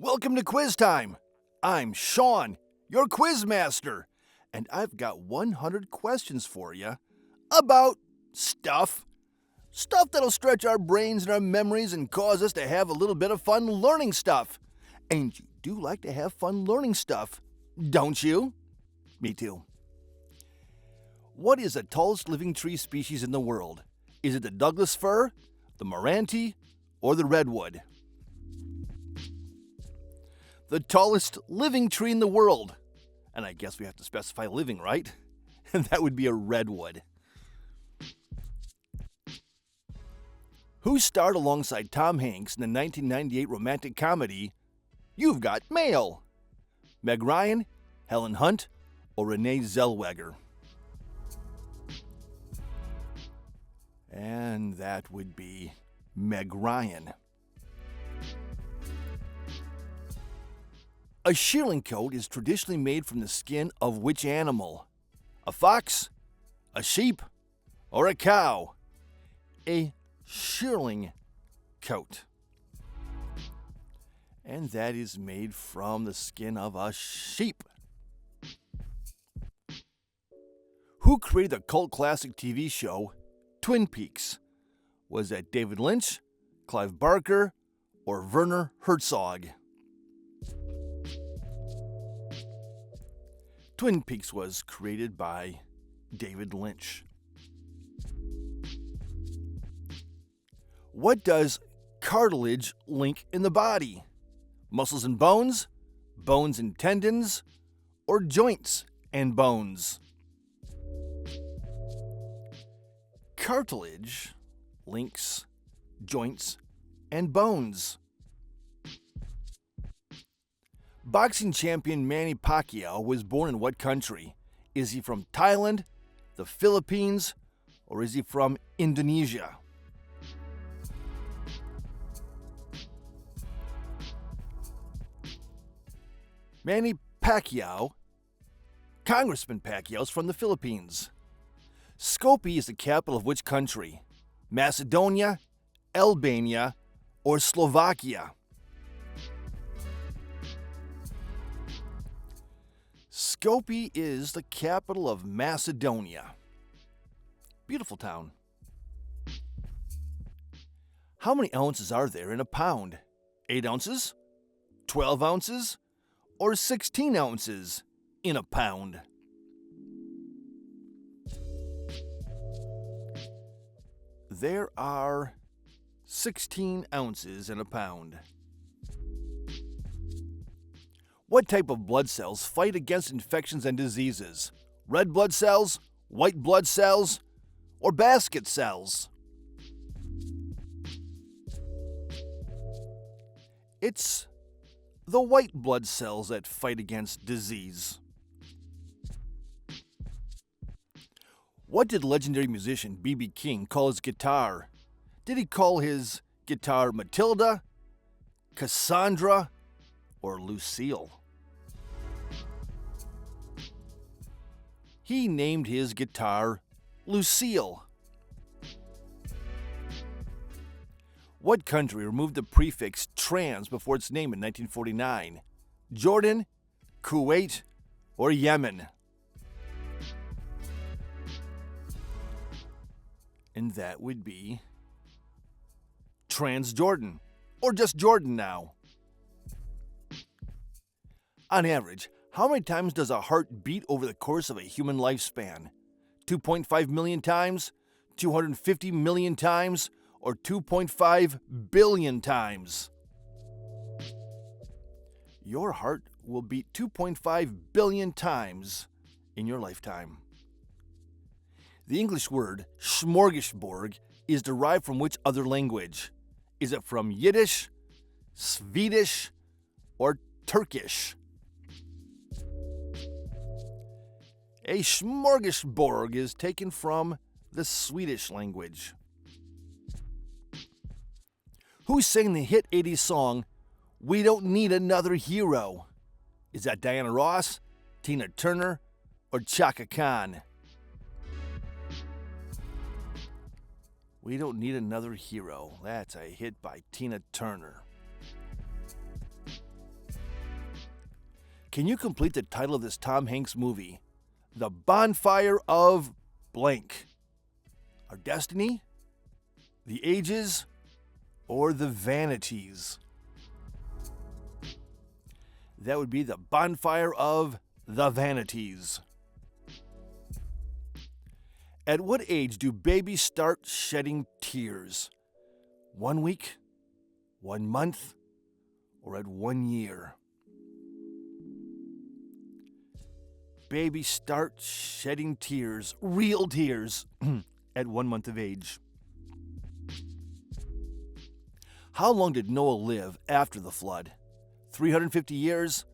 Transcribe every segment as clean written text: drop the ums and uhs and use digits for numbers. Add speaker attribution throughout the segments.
Speaker 1: Welcome to Quiz Time. I'm Sean, your quiz master, and I've got 100 questions for you about stuff. Stuff that'll stretch our brains and our memories and cause us to have a little bit of fun learning stuff. And you do like to have fun learning stuff, don't you? Me too. What is the tallest living tree species in the world? Is it the Douglas fir, the Moranti, or the redwood? The tallest living tree in the world. And I guess we have to specify living, right? And that would be a redwood. Who starred alongside Tom Hanks in the 1998 romantic comedy, You've Got Mail? Meg Ryan, Helen Hunt, or Renee Zellweger? And that would be Meg Ryan. A shearling coat is traditionally made from the skin of which animal? A fox, a sheep, or a cow? A shearling coat. And that is made from the skin of a sheep. Who created the cult classic TV show Twin Peaks? Was that David Lynch, Clive Barker, or Werner Herzog? Twin Peaks was created by David Lynch. What does cartilage link in the body? Muscles and bones, bones and tendons, or joints and bones? Cartilage links joints and bones. Boxing champion Manny Pacquiao was born in what country? Is he from Thailand, the Philippines, or is he from Indonesia? Manny Pacquiao, Congressman Pacquiao, is from the Philippines. Skopje is the capital of which country? Macedonia, Albania, or Slovakia? Skopje is the capital of Macedonia. Beautiful town. How many ounces are there in a pound? 8 ounces? 12 ounces? Or 16 ounces in a pound? There are 16 ounces in a pound. What type of blood cells fight against infections and diseases? Red blood cells, white blood cells, or basket cells? It's the white blood cells that fight against disease. What did legendary musician B.B. King call his guitar? Did he call his guitar Matilda, Cassandra, or Lucille? He named his guitar Lucille. What country removed the prefix trans before its name in 1949? Jordan, Kuwait, or Yemen? And that would be Transjordan, or just Jordan now. On average, how many times does a heart beat over the course of a human lifespan? 2.5 million times, 250 million times, or 2.5 billion times? Your heart will beat 2.5 billion times in your lifetime. The English word smorgasbord is derived from which other language? Is it from Yiddish, Swedish, or Turkish? A smorgasbord is taken from the Swedish language. Who sang the hit 80s song, We Don't Need Another Hero? Is that Diana Ross, Tina Turner, or Chaka Khan? We Don't Need Another Hero. That's a hit by Tina Turner. Can you complete the title of this Tom Hanks movie? The Bonfire of Blank. Our Destiny? The Ages? Or the Vanities? That would be the Bonfire of the Vanities. At what age do babies start shedding tears? 1 week? 1 month? Or at 1 year? Babies start shedding tears, real tears, at 1 month of age. How long did Noah live after the flood? 350 years,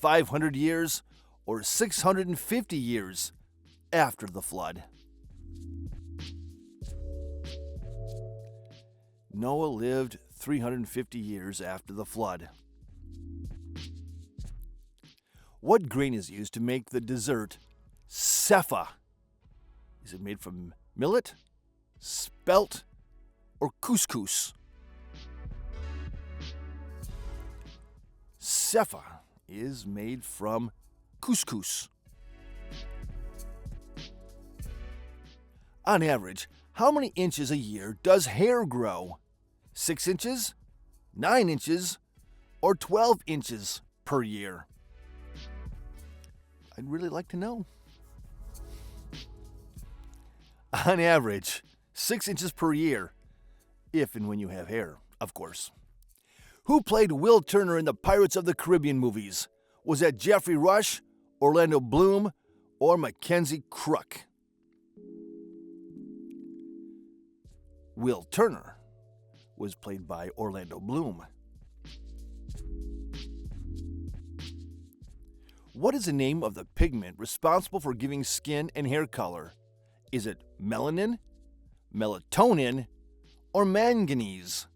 Speaker 1: 500 years, or 650 years after the flood? Noah lived 350 years after the flood. What grain is used to make the dessert sefa? Is it made from millet, spelt, or couscous? Sefa is made from couscous. On average, how many inches a year does hair grow? 6 inches, 9 inches, or 12 inches per year? I'd really like to know. On average, 6 inches per year, if and when you have hair, of course. Who played Will Turner in the Pirates of the Caribbean movies? Was that Jeffrey Rush, Orlando Bloom, or Mackenzie Crook? Will Turner was played by Orlando Bloom. What is the name of the pigment responsible for giving skin and hair color? Is it melanin, melatonin, or manganese?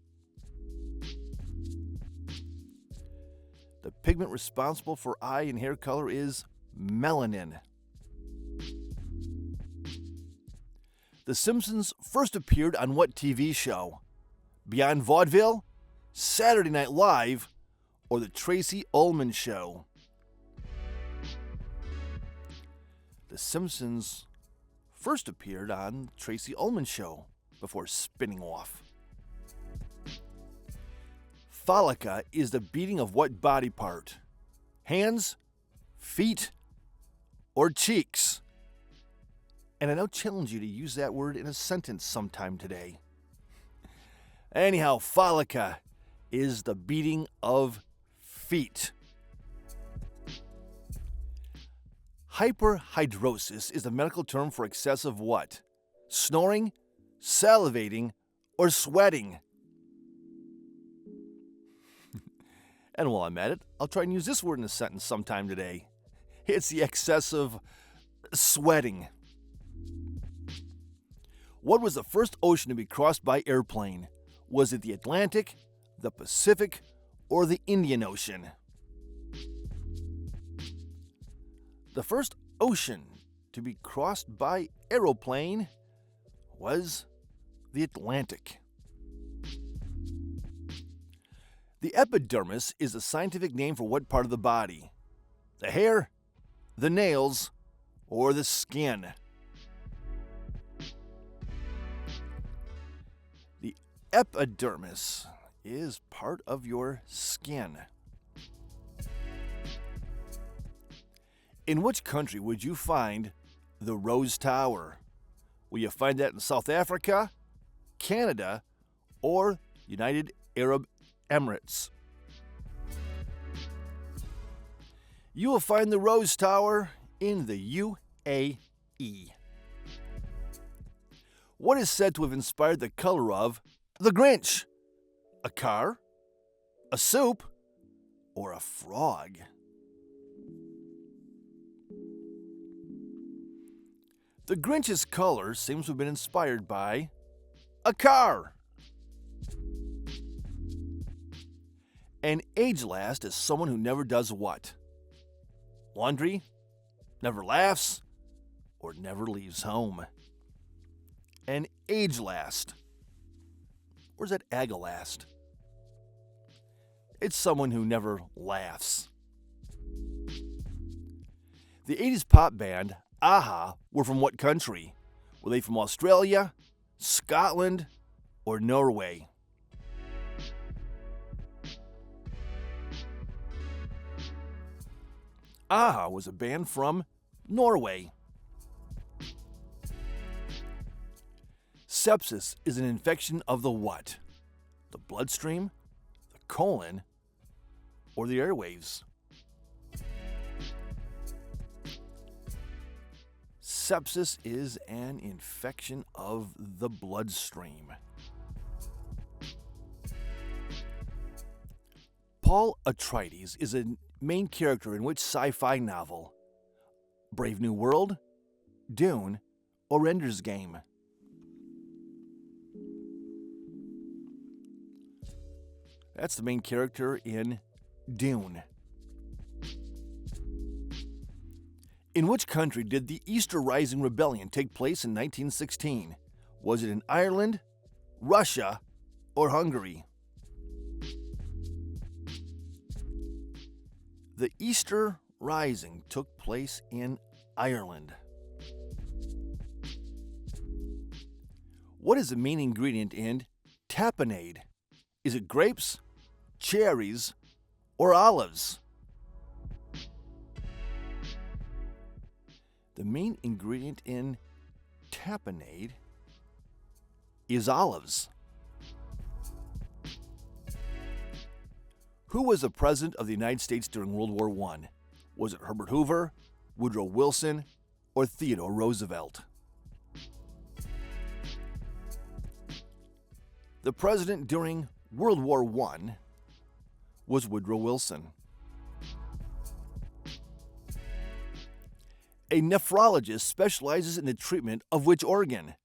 Speaker 1: The pigment responsible for eye and hair color is melanin. The Simpsons first appeared on what TV show? Beyond Vaudeville, Saturday Night Live, or The Tracy Ullman Show? The Simpsons first appeared on Tracy Ullman Show before spinning off. Follica is the beating of what body part? Hands, feet, or cheeks? And I now challenge you to use that word in a sentence sometime today. Anyhow, follica is the beating of feet. Hyperhidrosis is the medical term for excessive what? Snoring, salivating, or sweating? And while I'm at it, I'll try and use this word in a sentence sometime today. It's the excessive sweating. What was the first ocean to be crossed by airplane? Was it the Atlantic, the Pacific, or the Indian Ocean? The first ocean to be crossed by aeroplane was the Atlantic. The epidermis is the scientific name for what part of the body? The hair, the nails, or the skin? The epidermis is part of your skin. In which country would you find the Rose Tower? Will you find that in South Africa, Canada, or United Arab Emirates? You will find the Rose Tower in the UAE. What is said to have inspired the color of the Grinch? A car, a soup, or a frog? The Grinch's color seems to have been inspired by a car. An age-last is someone who never does what? Laundry, never laughs, or never leaves home. An age-last. Or is that agalast? It's someone who never laughs. The 80s pop band Aha were from what country? Were they from Australia, Scotland, or Norway? Aha was a band from Norway. Sepsis is an infection of the what? The bloodstream, the colon, or the airwaves? Sepsis is an infection of the bloodstream. Paul Atreides is a main character in which sci-fi novel? Brave New World, Dune, or Ender's Game? That's the main character in Dune. In which country did the Easter Rising Rebellion take place in 1916? Was it in Ireland, Russia, or Hungary? The Easter Rising took place in Ireland. What is the main ingredient in tapenade? Is it grapes, cherries, or olives? The main ingredient in tapenade is olives. Who was the President of the United States during World War I? Was it Herbert Hoover, Woodrow Wilson, or Theodore Roosevelt? The President during World War I was Woodrow Wilson. A nephrologist specializes in the treatment of which organ?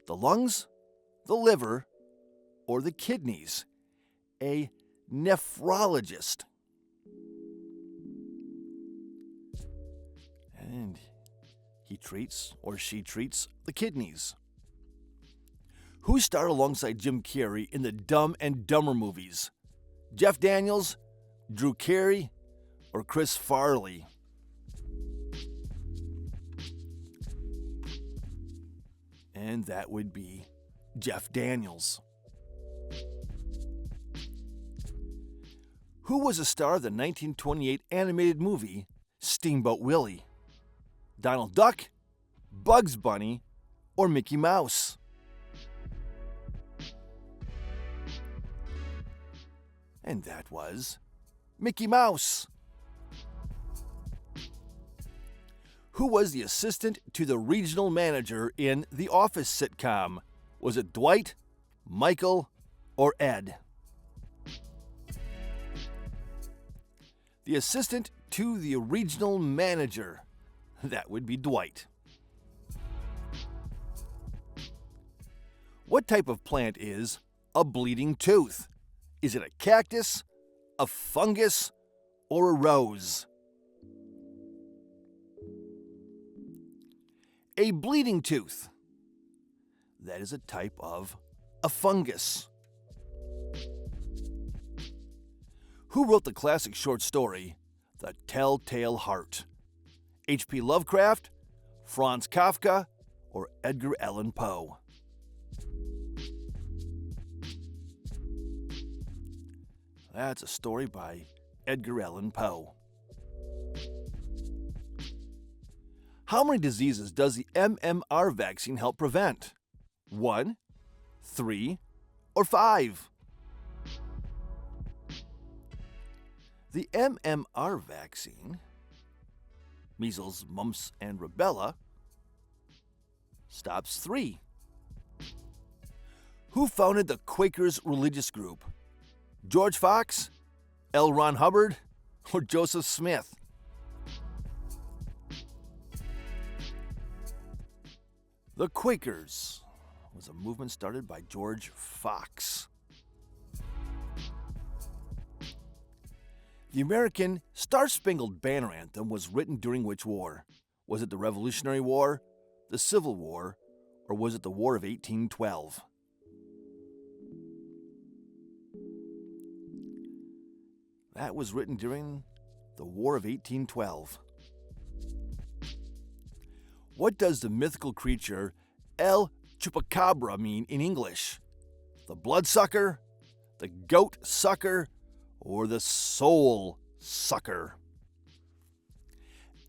Speaker 1: The lungs, the liver, or the kidneys? A nephrologist. And he treats, or she treats, the kidneys. Who starred alongside Jim Carrey in the Dumb and Dumber movies? Jeff Daniels, Drew Carey, or Chris Farley? And that would be Jeff Daniels. Who was a star of the 1928 animated movie Steamboat Willie? Donald Duck, Bugs Bunny, or Mickey Mouse? And that was Mickey Mouse. Who was the assistant to the regional manager in the Office sitcom? Was it Dwight, Michael, or Ed? The assistant to the regional manager. That would be Dwight. What type of plant is a bleeding tooth? Is it a cactus, a fungus, or a rose? A bleeding tooth. That is a type of a fungus. Who wrote the classic short story, The Telltale Heart? H.P. Lovecraft, Franz Kafka, or Edgar Allan Poe? That's a story by Edgar Allan Poe. How many diseases does the MMR vaccine help prevent? 1, 3, or 5? The MMR vaccine, measles, mumps, and rubella, stops 3. Who founded the Quakers religious group? George Fox, L. Ron Hubbard, or Joseph Smith? The Quakers was a movement started by George Fox. The American Star-Spangled Banner Anthem was written during which war? Was it the Revolutionary War, the Civil War, or was it the War of 1812? That was written during the War of 1812. What does the mythical creature El Chupacabra mean in English? The bloodsucker, the goat sucker, or the soul sucker?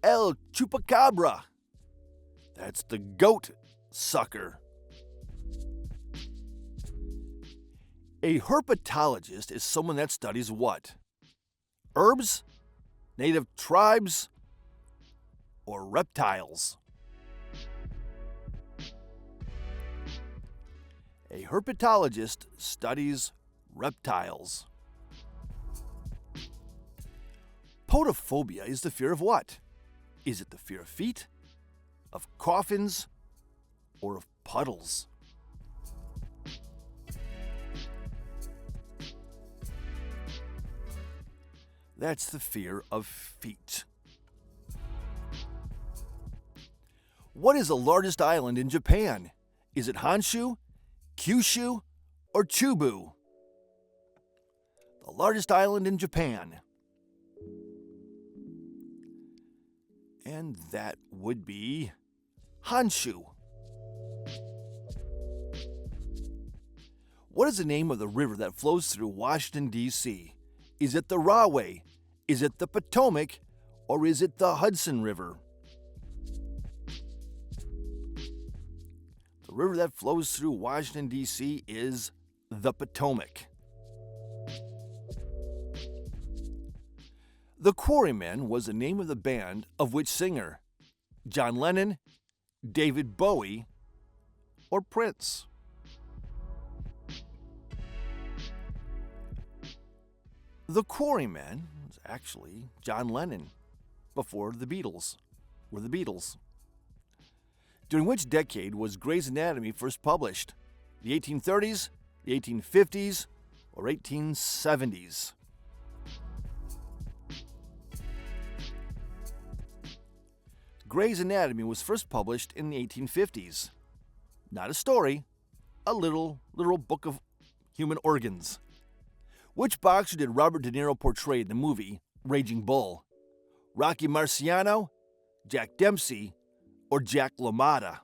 Speaker 1: El Chupacabra. That's the goat sucker. A herpetologist is someone that studies what? Herbs, native tribes, or reptiles? A herpetologist studies reptiles. Podophobia is the fear of what? Is it the fear of feet, of coffins, or of puddles? That's the fear of feet. What is the largest island in Japan? Is it Honshu, Kyushu, or Chubu? The largest island in Japan. And that would be Honshu. What is the name of the river that flows through Washington, D.C.? Is it the Rahway? Is it the Potomac? Or is it the Hudson River? The river that flows through Washington, D.C. is the Potomac. The Quarrymen was the name of the band of which singer? John Lennon, David Bowie, or Prince? The Quarrymen was actually John Lennon before the Beatles were the Beatles. During which decade was Grey's Anatomy first published? The 1830s, the 1850s, or 1870s? Grey's Anatomy was first published in the 1850s. Not a story, a literal book of human organs. Which boxer did Robert De Niro portray in the movie Raging Bull? Rocky Marciano, Jack Dempsey, or Jack LaMotta?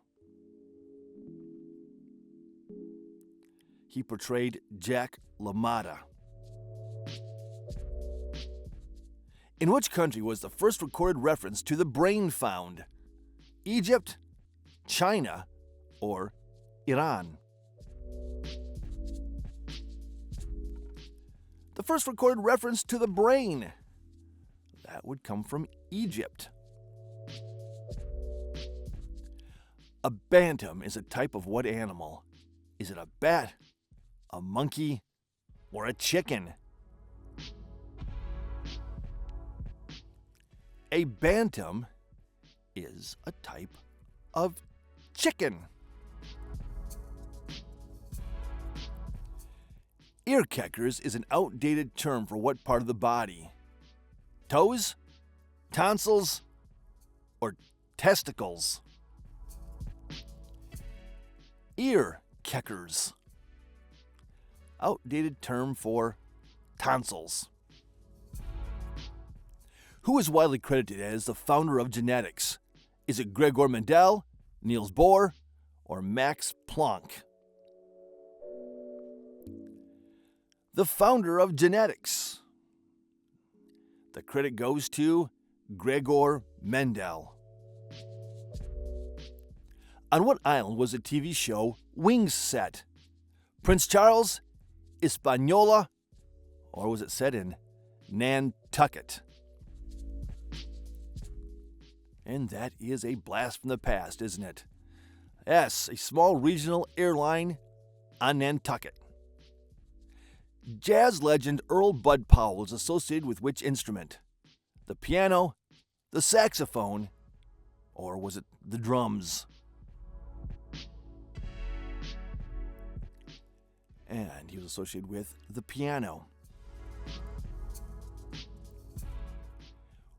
Speaker 1: He portrayed Jack LaMotta. In which country was the first recorded reference to the brain found? Egypt, China, or Iran? The first recorded reference to the brain, that would come from Egypt. A bantam is a type of what animal? Is it a bat, a monkey, or a chicken? A bantam is a type of chicken. Earkeckers is an outdated term for what part of the body? Toes, tonsils, or testicles? Earkeckers. Outdated term for tonsils. Who is widely credited as the founder of genetics? Is it Gregor Mendel, Niels Bohr, or Max Planck? The founder of genetics. The credit goes to Gregor Mendel. On what island was the TV show Wings set? Prince Charles, Hispaniola, or was it set in Nantucket? And that is a blast from the past, isn't it? Yes, a small regional airline on Nantucket. Jazz legend Earl Bud Powell is associated with which instrument? The piano, the saxophone, or was it the drums? And he was associated with the piano.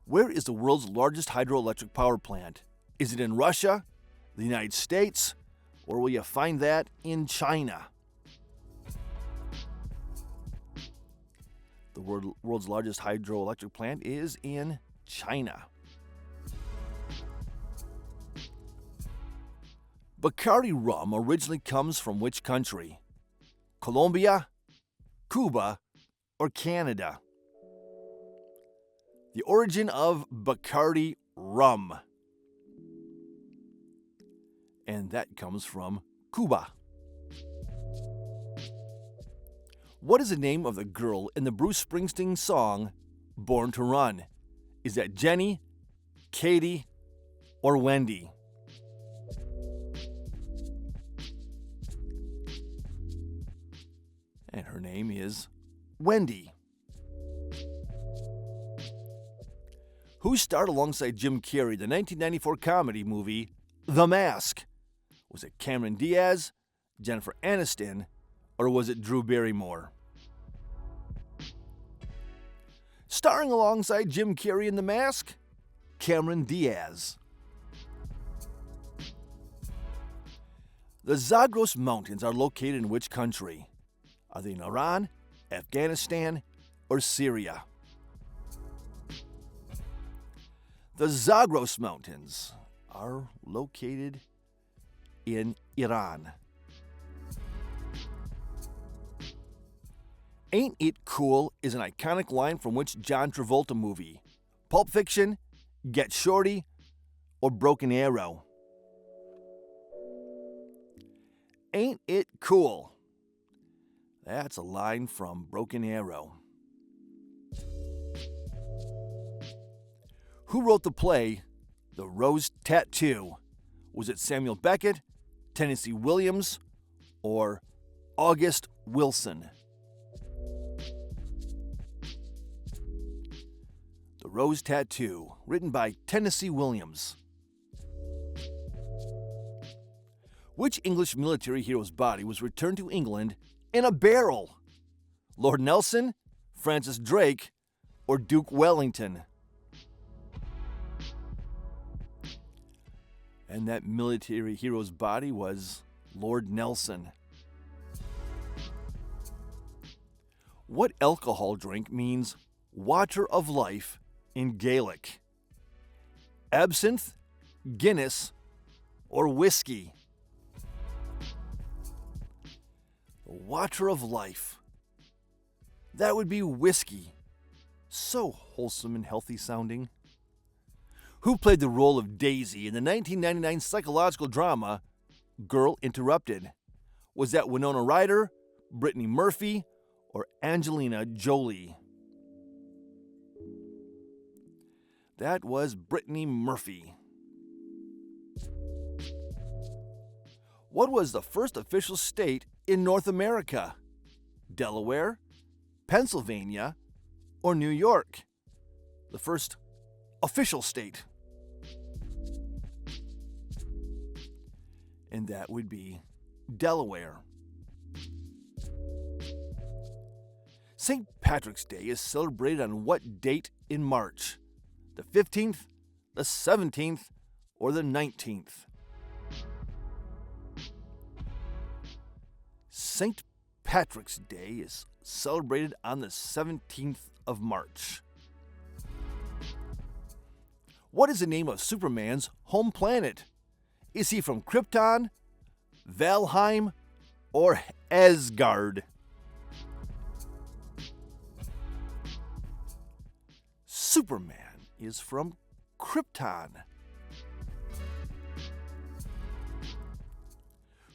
Speaker 1: Where is the world's largest hydroelectric power plant? Is it in Russia, the United States, or will you find that in China? The world's largest hydroelectric plant is in China. Bacardi rum originally comes from which country? Colombia, Cuba, or Canada? The origin of Bacardi rum. And that comes from Cuba. What is the name of the girl in the Bruce Springsteen song Born to Run? Is that Jenny, Katie, or Wendy? And her name is Wendy. Who starred alongside Jim Carrey in the 1994 comedy movie The Mask? Was it Cameron Diaz, Jennifer Aniston, or was it Drew Barrymore? Starring alongside Jim Carrey in The Mask, Cameron Diaz. The Zagros Mountains are located in which country? Are they in Iran, Afghanistan, or Syria? The Zagros Mountains are located in Iran. Ain't It Cool is an iconic line from which John Travolta movie? Pulp Fiction, Get Shorty, or Broken Arrow? Ain't It Cool? That's a line from Broken Arrow. Who wrote the play The Rose Tattoo? Was it Samuel Beckett, Tennessee Williams, or August Wilson? The Rose Tattoo, written by Tennessee Williams. Which English military hero's body was returned to England in a barrel? Lord Nelson, Francis Drake, or Duke Wellington? And that military hero's body was Lord Nelson. What alcohol drink means water of life in Gaelic? Absinthe, Guinness, or whiskey? Water of life. That would be whiskey. So wholesome and healthy sounding. Who played the role of Daisy in the 1999 psychological drama Girl Interrupted? Was that Winona Ryder, Brittany Murphy, or Angelina Jolie? That was Brittany Murphy. What was the first official state in North America? Delaware, Pennsylvania, or New York? The first official state. And that would be Delaware. St. Patrick's Day is celebrated on what date in March? The 15th, the 17th, or the 19th? St. Patrick's Day is celebrated on the 17th of March. What is the name of Superman's home planet? Is he from Krypton, Valheim, or Asgard? Superman is from Krypton.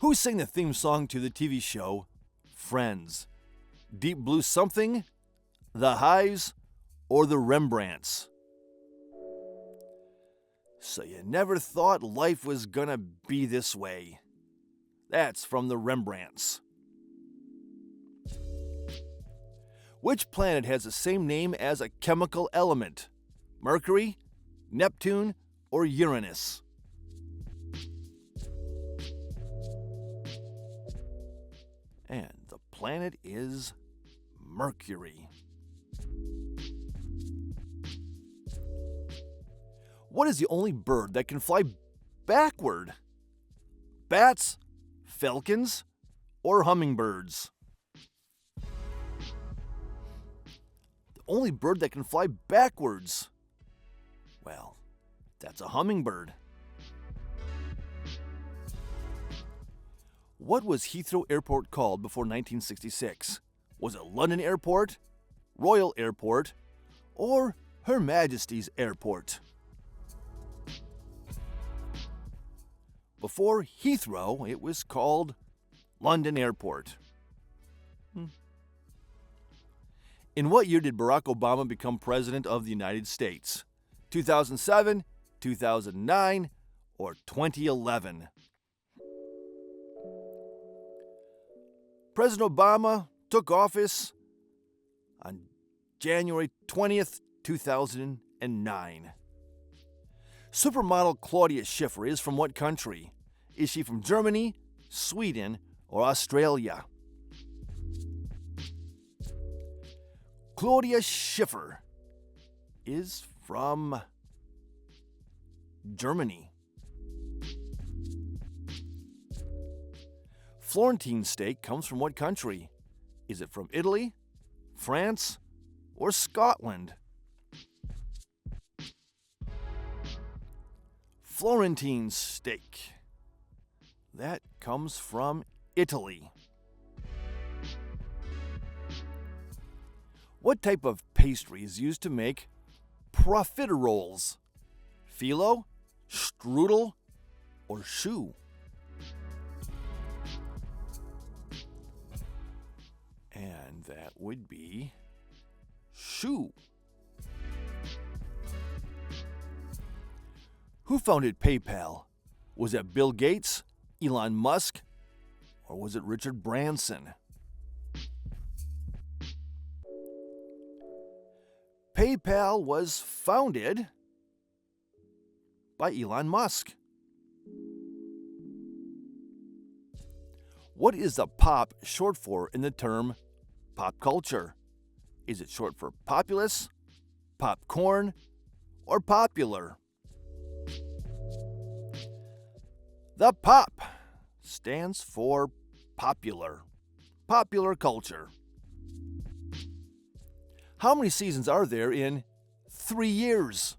Speaker 1: Who sang the theme song to the TV show Friends? Deep Blue Something, The Hives, or the Rembrandts? So you never thought life was gonna be this way. That's from the Rembrandts. Which planet has the same name as a chemical element? Mercury, Neptune, or Uranus? And the planet is Mercury. What is the only bird that can fly backward? Bats, falcons, or hummingbirds? The only bird that can fly backwards. Well, that's a hummingbird. What was Heathrow Airport called before 1966? Was it London Airport, Royal Airport, or Her Majesty's Airport? Before Heathrow, it was called London Airport. In what year did Barack Obama become President of the United States? 2007, 2009, or 2011? President Obama took office on January 20th, 2009. Supermodel Claudia Schiffer is from what country? Is she from Germany, Sweden, or Australia? Claudia Schiffer is from Germany. Florentine steak comes from what country? Is it from Italy, France, or Scotland? Florentine steak. That comes from Italy. What type of pastry is used to make profiteroles? Phyllo, strudel, or choux? And that would be choux. Who founded PayPal? Was it Bill Gates, Elon Musk, or was it Richard Branson? PayPal was founded by Elon Musk. What is the pop short for in the term pop culture? Is it short for populace, popcorn, or popular? The pop stands for popular, popular culture. How many seasons are there in 3 years?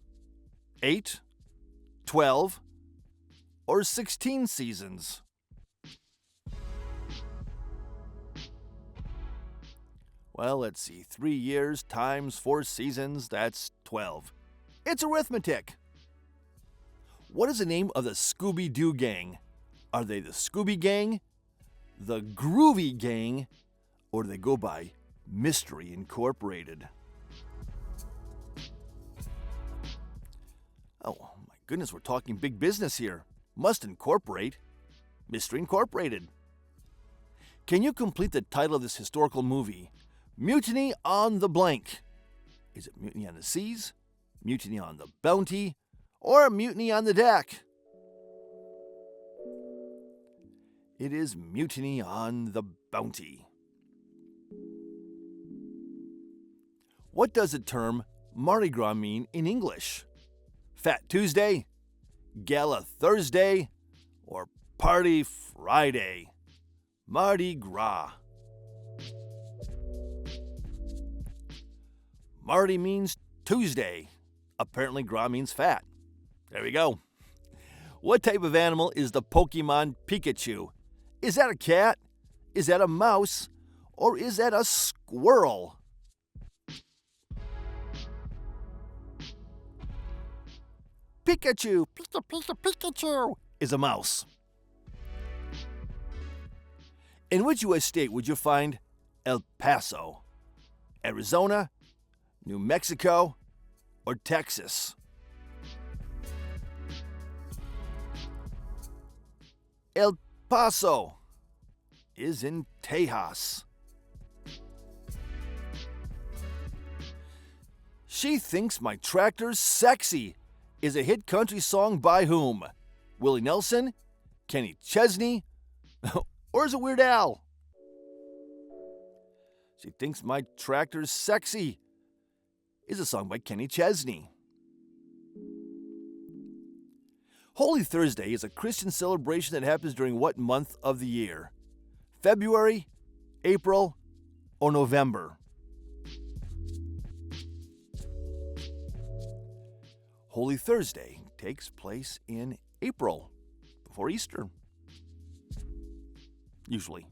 Speaker 1: 8, 12, or 16 seasons? Well, let's see. 3 years times 4 seasons, that's 12. It's arithmetic. What is the name of the Scooby-Doo gang? Are they the Scooby Gang, the Groovy Gang, or do they go by Mystery Incorporated? Oh, my goodness, we're talking big business here. Must incorporate. Mystery Incorporated. Can you complete the title of this historical movie? Mutiny on the blank. Is it Mutiny on the Seas, Mutiny on the Bounty, or Mutiny on the Deck? It is Mutiny on the Bounty. What does the term Mardi Gras mean in English? Fat Tuesday, Gala Thursday, or Party Friday? Mardi Gras. Mardi means Tuesday. Apparently Gras means fat. There we go. What type of animal is the Pokemon Pikachu? Is that a cat? Is that a mouse? Or is that a squirrel? Pikachu, Pikachu is a mouse. In which U.S. state would you find El Paso? Arizona, New Mexico, or Texas? El Paso is in Tejas. She Thinks My Tractor's Sexy is a hit country song by whom? Willie Nelson, Kenny Chesney, or is it Weird Al? She Thinks My Tractor's Sexy is a song by Kenny Chesney. Holy Thursday is a Christian celebration that happens during what month of the year? February, April, or November? Holy Thursday takes place in April, before Easter. usually.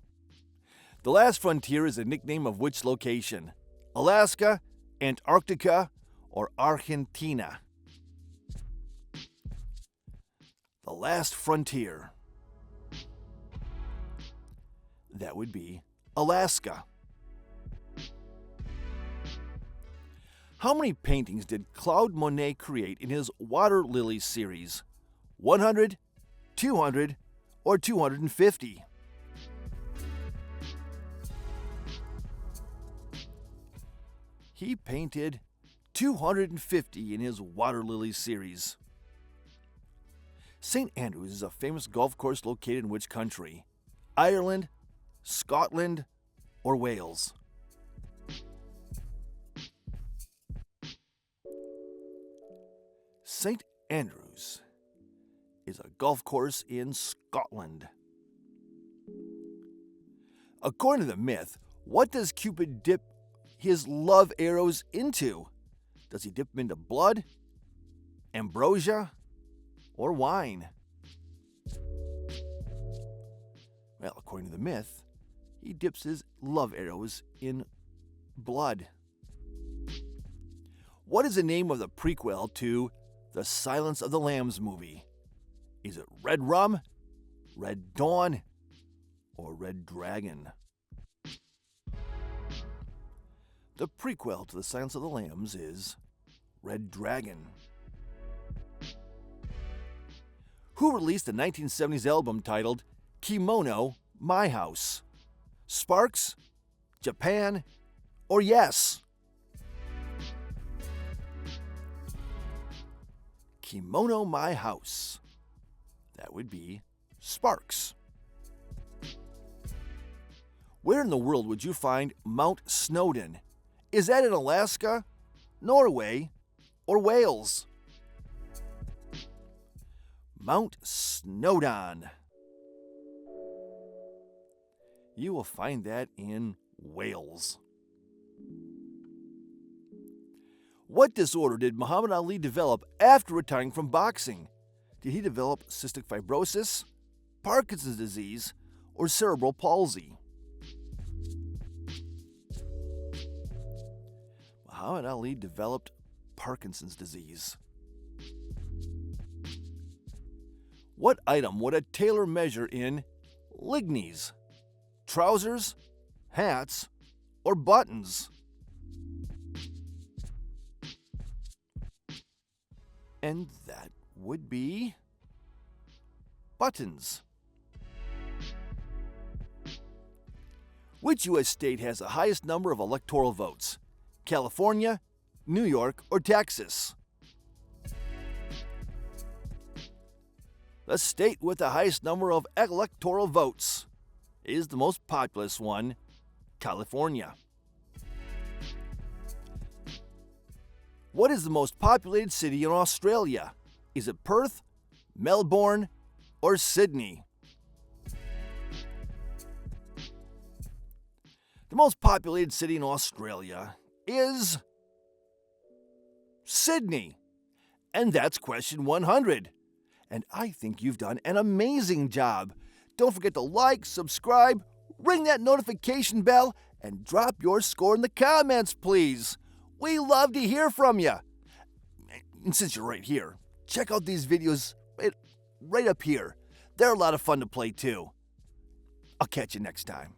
Speaker 1: The last frontier is a nickname of which location? Alaska, Antarctica, or Argentina? The last frontier. That would be Alaska. How many paintings did Claude Monet create in his Water Lilies series? 100, 200, or 250? He painted 250 in his Water Lilies series. St. Andrews is a famous golf course located in which country? Ireland, Scotland, or Wales? St. Andrews is a golf course in Scotland. According to the myth, what does Cupid dip his love arrows into? Does he dip them into blood, ambrosia, or wine? Well, according to the myth, he dips his love arrows in blood. What is the name of the prequel to the Silence of the Lambs movie? Is it Red Rum, Red Dawn, or Red Dragon? The prequel to the Silence of the Lambs is Red Dragon. Who released the 1970s album titled Kimono My House? Sparks, Japan, or Yes? Kimono My House. That would be Sparks. Where in the world would you find Mount Snowdon? Is that in Alaska, Norway, or Wales? Mount Snowdon. You will find that in Wales. What disorder did Muhammad Ali develop after retiring from boxing? Did he develop cystic fibrosis, Parkinson's disease, or cerebral palsy? Muhammad Ali developed Parkinson's disease. What item would a tailor measure in lignes? Trousers, hats, or buttons? And that would be buttons. Which U.S. state has the highest number of electoral votes? California, New York, or Texas? The state with the highest number of electoral votes is the most populous one, California. What is the most populated city in Australia? Is it Perth, Melbourne, or Sydney? The most populated city in Australia is Sydney. And that's question 100. And I think you've done an amazing job. Don't forget to like, subscribe, ring that notification bell, and drop your score in the comments, please. We love to hear from you. And since you're right here, check out these videos right up here. They're a lot of fun to play too. I'll catch you next time.